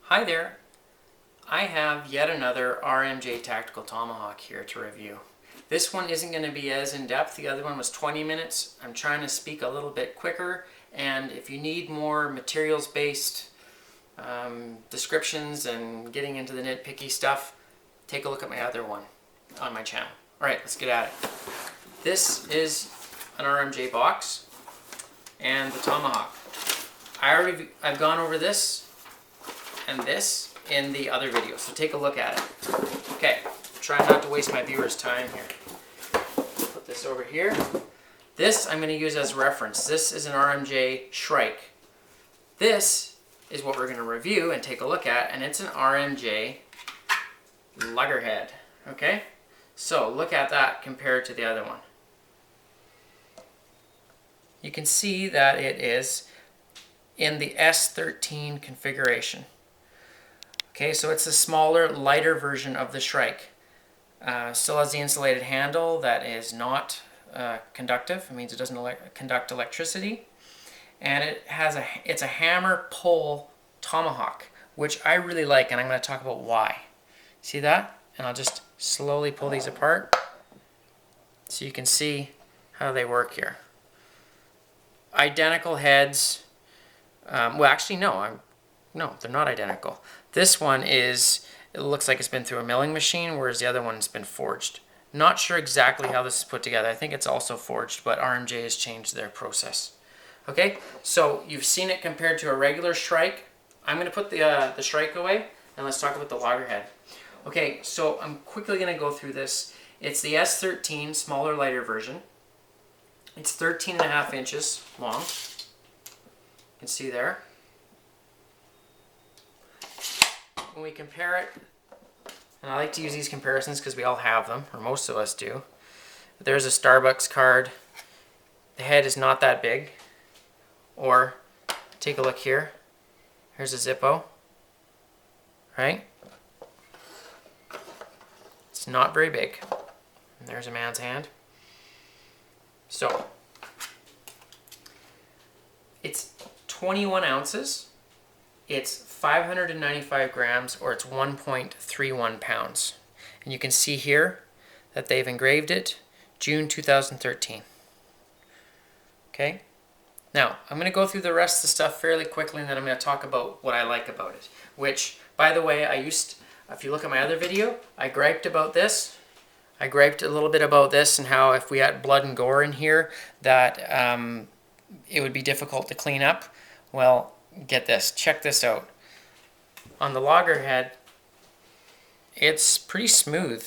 Hi there. I have yet another RMJ Tactical Tomahawk here to review. This one isn't going to be as in-depth. The other one was 20 minutes. I'm trying to speak a little bit quicker, and if you need more materials-based descriptions and getting into the nitpicky stuff, take a look at my other one on my channel. Alright, let's get at it. This is an RMJ box and the Tomahawk. I've gone over this and this in the other video, so take a look at it. Okay, try not to waste my viewers' time here. Put this over here. This I'm going to use as reference. This is an RMJ Shrike. This is what we're going to review and take a look at, and it's an RMJ Loggerhead. Okay, so look at that compared to the other one. You can see that it is in the S13 configuration. Okay, so it's a smaller, lighter version of the Shrike. Still has the insulated handle that is not conductive. It means it doesn't conduct electricity. And it's a hammer pull tomahawk, which I really like, and I'm going to talk about why. See that? And I'll just slowly pull these apart so you can see how they work here. Identical heads. Well, actually, no, they're not identical. This one it looks like it's been through a milling machine, whereas the other one's been forged. Not sure exactly how this is put together. I think it's also forged, but RMJ has changed their process. Okay, so you've seen it compared to a regular Shrike. I'm going to put the Shrike away, and let's talk about the Loggerhead. Okay, so I'm quickly going to go through this. It's the S13, smaller, lighter version. It's 13.5 inches long. You can see there. When we compare it, and I like to use these comparisons because we all have them, or most of us do. There's a Starbucks card. The head is not that big. Or, take a look here. Here's a Zippo. Right? It's not very big. And there's a man's hand. So, it's 21 ounces. It's 595 grams, or it's 1.31 pounds. And you can see here that they've engraved it June 2013. Okay? Now, I'm going to go through the rest of the stuff fairly quickly, and then I'm going to talk about what I like about it. Which, by the way, if you look at my other video, I griped about this. I griped a little bit about this and how if we had blood and gore in here, that it would be difficult to clean up. Well, get this. Check this out. On the Loggerhead, it's pretty smooth.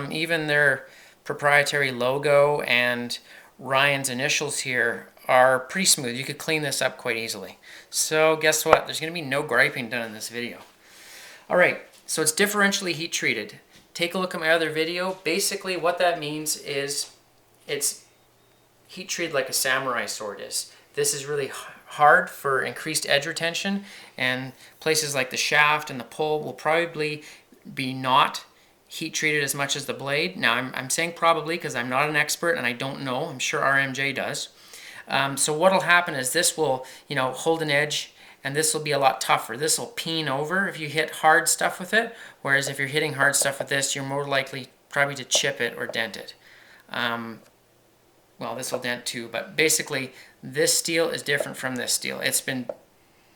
Even their proprietary logo and Ryan's initials here are pretty smooth. You could clean this up quite easily. So guess what? There's going to be no griping done in this video. Alright, so it's differentially heat treated. Take a look at my other video. Basically what that means is it's heat treated like a samurai sword is. This is really hard for increased edge retention, and places like the shaft and the pull will probably be not heat treated as much as the blade. Now I'm saying probably because I'm not an expert and I don't know. I'm sure RMJ does. So what will happen is this will, hold an edge, and this will be a lot tougher. This will peen over if you hit hard stuff with it, whereas if you're hitting hard stuff with this, you're more likely probably to chip it or dent it. Well, this will dent too, but basically this steel is different from this steel. It's been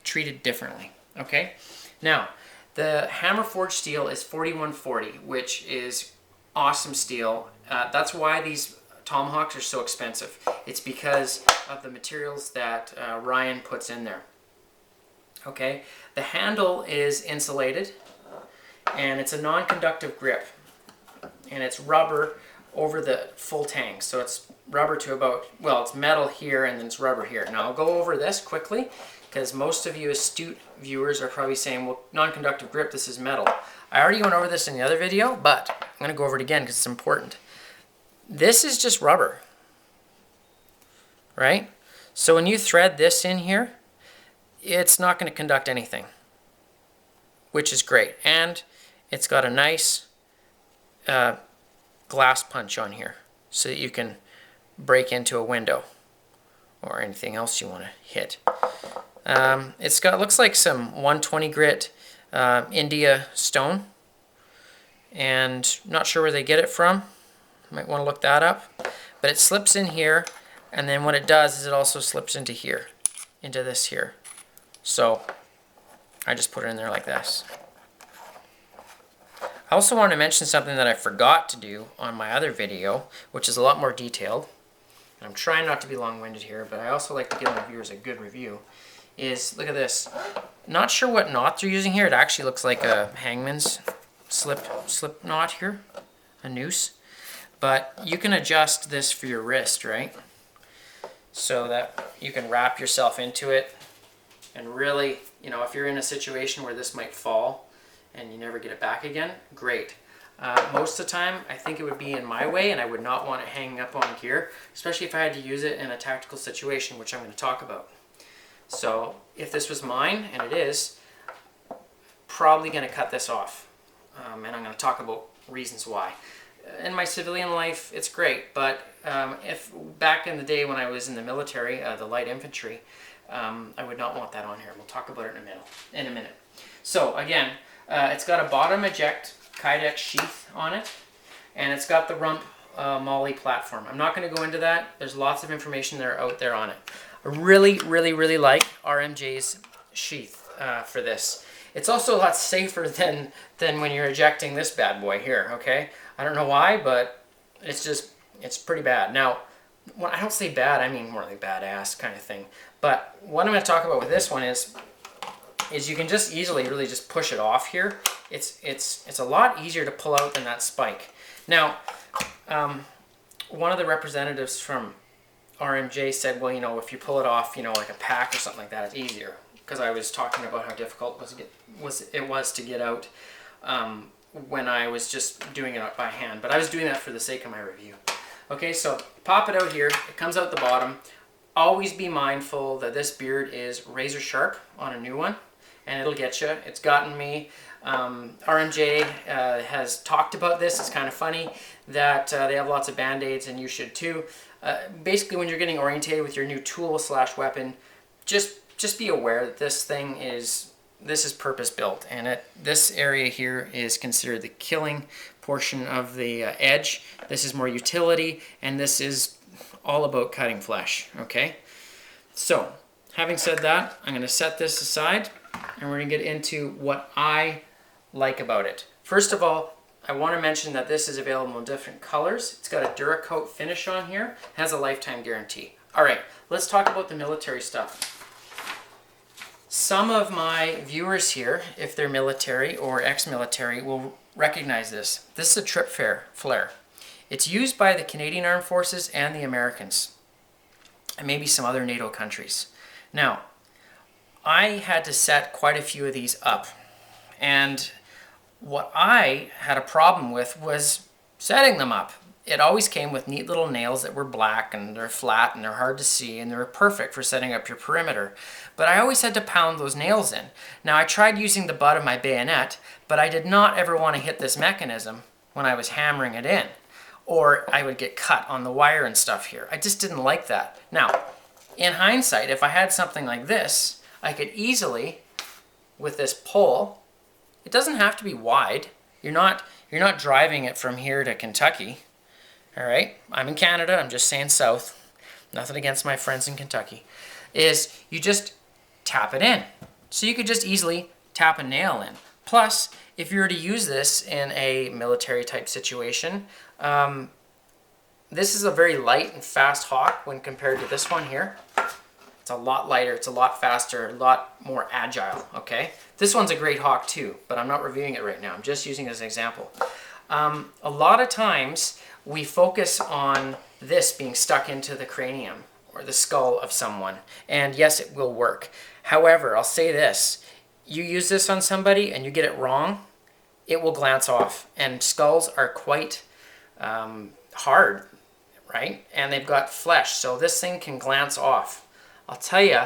treated differently. Okay? Now, the hammer forged steel is 4140, which is awesome steel. That's why these Tomahawks are so expensive. It's because of the materials that Ryan puts in there. Okay? The handle is insulated, and it's a non-conductive grip, and it's rubber over the full tang. So it's rubber to about, well, it's metal here and then it's rubber here. Now I'll go over this quickly because most of you astute viewers are probably saying, well, non-conductive grip, this is metal. I already went over this in the other video, but I'm going to go over it again because it's important. This is just rubber, right? So when you thread this in here, it's not going to conduct anything, which is great. And it's got a nice glass punch on here so that you can break into a window or anything else you want to hit. It's got, looks like some 120 grit India stone, and not sure where they get it from. Might want to look that up. But it slips in here, and then what it does is it also slips into here, into this here. So I just put it in there like this. I also want to mention something that I forgot to do on my other video, which is a lot more detailed. I'm trying not to be long-winded here, but I also like to give my viewers a good review. Is, look at this. Not sure what knot they're using here. It actually looks like a hangman's slip knot here, a noose. But you can adjust this for your wrist, right? So that you can wrap yourself into it. And really, you know, if you're in a situation where this might fall and you never get it back again, great. Most of the time, I think it would be in my way, and I would not want it hanging up on gear, especially if I had to use it in a tactical situation, which I'm going to talk about. So if this was mine, and it is, probably going to cut this off. And I'm going to talk about reasons why. In my civilian life, it's great, but if back in the day when I was in the military, the light infantry, I would not want that on here. We'll talk about it in a minute. So again, it's got a bottom eject Kydex sheath on it, and it's got the rump molly platform. I'm not going to go into that. There's lots of information there out there on it. I really, really, really like RMJ's sheath for this. It's also a lot safer than when you're ejecting this bad boy here, okay? I don't know why, but it's pretty bad. Now, when I don't say bad, I mean more like badass kind of thing. But what I'm going to talk about with this one is you can just easily really just push it off here. It's a lot easier to pull out than that spike. Now, one of the representatives from RMJ said, well, you know, if you pull it off, you know, like a pack or something like that, it's easier. Because I was talking about how difficult it was to get out when I was just doing it by hand. But I was doing that for the sake of my review. Okay, so pop it out here. It comes out the bottom. Always be mindful that this beard is razor sharp on a new one, and it'll get you. It's gotten me. RMJ has talked about this. It's kind of funny that they have lots of band-aids, and you should too. Basically, when you're getting orientated with your new tool / weapon, just be aware that this is purpose-built, and this area here is considered the killing portion of the edge. This is more utility, and this is all about cutting flesh, okay? So, having said that, I'm going to set this aside, and we're going to get into what I like about it. First of all, I want to mention that this is available in different colors. It's got a Duracoat finish on here. It has a lifetime guarantee. All right, let's talk about the military stuff. Some of my viewers here, if they're military or ex-military, will recognize this. This is a trip flare. It's used by the Canadian Armed Forces and the Americans, and maybe some other NATO countries. Now, I had to set quite a few of these up, and what I had a problem with was setting them up. It always came with neat little nails that were black, and they're flat, and they're hard to see, and they're perfect for setting up your perimeter. But I always had to pound those nails in. Now, I tried using the butt of my bayonet, but I did not ever want to hit this mechanism when I was hammering it in, or I would get cut on the wire and stuff here. I just didn't like that. Now, in hindsight, if I had something like this, I could easily, with this pole, it doesn't have to be wide. You're not driving it from here to Kentucky. All right, I'm in Canada, I'm just saying south, nothing against my friends in Kentucky, is you just tap it in. So you could just easily tap a nail in. Plus, if you were to use this in a military type situation, this is a very light and fast hawk when compared to this one here. It's a lot lighter, it's a lot faster, a lot more agile, okay? This one's a great hawk too, but I'm not reviewing it right now, I'm just using it as an example. A lot of times, we focus on this being stuck into the cranium or the skull of someone. And yes, it will work. However, I'll say this. You use this on somebody and you get it wrong, it will glance off. And skulls are quite hard, right? And they've got flesh, so this thing can glance off. I'll tell you,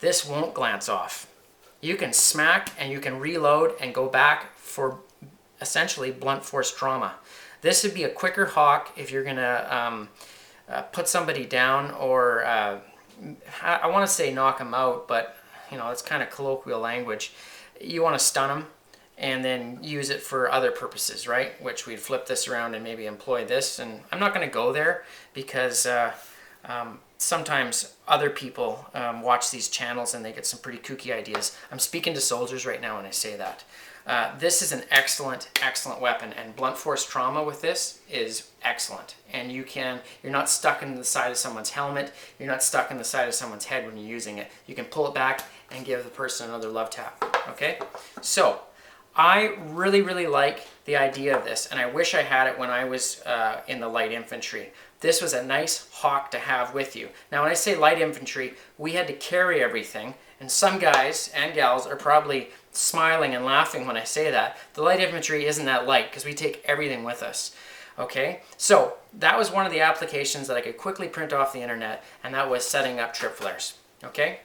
this won't glance off. You can smack and you can reload and go back for essentially blunt force trauma. This would be a quicker hawk if you're gonna put somebody down, or I want to say knock them out, but you know, it's kind of colloquial language. you want to stun them and then use it for other purposes, right? Which we'd flip this around and maybe employ this. And I'm not going to go there because sometimes other people watch these channels and they get some pretty kooky ideas. I'm speaking to soldiers right now when I say that. This is an excellent weapon, and blunt force trauma with this is excellent. And you're not stuck in the side of someone's helmet, you're not stuck in the side of someone's head when you're using it. You can pull it back and give the person another love tap, okay? So, I really like the idea of this, and I wish I had it when I was in the light infantry. This was a nice hawk to have with you. Now when I say light infantry, we had to carry everything, and some guys and gals are probably smiling and laughing when I say that. The light infantry isn't that light because we take everything with us. Okay, so that was one of the applications that I could quickly print off the internet, and that was setting up trip flares. Okay,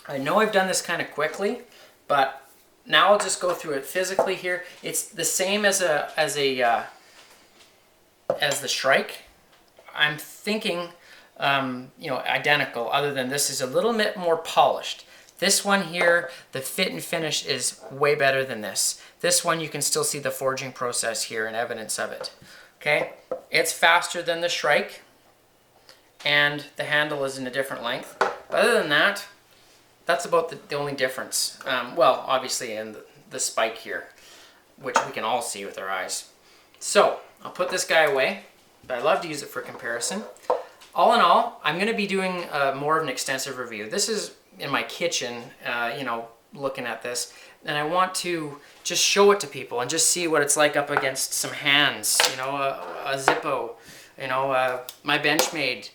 I know I've done this kind of quickly, but now I'll just go through it physically here. It's the same as the Shrike. I'm thinking, you know, identical, other than this is a little bit more polished. This one here, the fit and finish is way better than this. This one you can still see the forging process here and evidence of it. Okay, it's faster than the Shrike, and the handle is in a different length. But other than that, that's about the only difference. Well, obviously in the spike here, which we can all see with our eyes. So, I'll put this guy away, but I love to use it for comparison. All in all, I'm going to be doing more of an extensive review. This is in my kitchen, you know, looking at this, and I want to just show it to people and just see what it's like up against some hands, you know, a Zippo, you know, my Benchmade.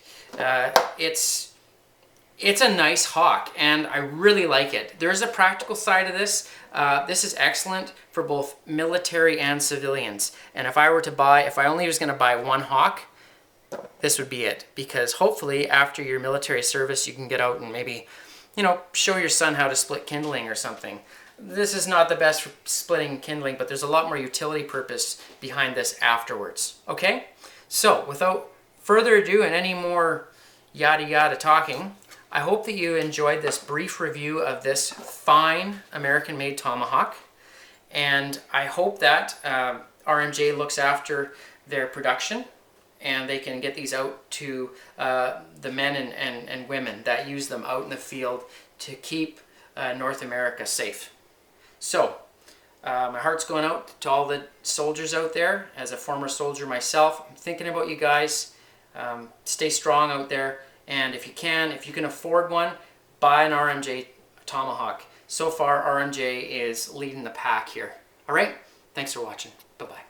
It's a nice hawk, and I really like it. There's a practical side of this. This is excellent for both military and civilians. And if I only was going to buy one hawk, this would be it. Because hopefully after your military service, you can get out and maybe, you know, show your son how to split kindling or something. This is not the best for splitting kindling, but there's a lot more utility purpose behind this afterwards. Okay? So, without further ado and any more yada yada talking, I hope that you enjoyed this brief review of this fine American-made Tomahawk, and I hope that RMJ looks after their production and they can get these out to the men and women that use them out in the field to keep North America safe. So, my heart's going out to all the soldiers out there. As a former soldier myself, I'm thinking about you guys. Stay strong out there. And if you can afford one, buy an RMJ Tomahawk. So far, RMJ is leading the pack here. All right? Thanks for watching. Bye-bye.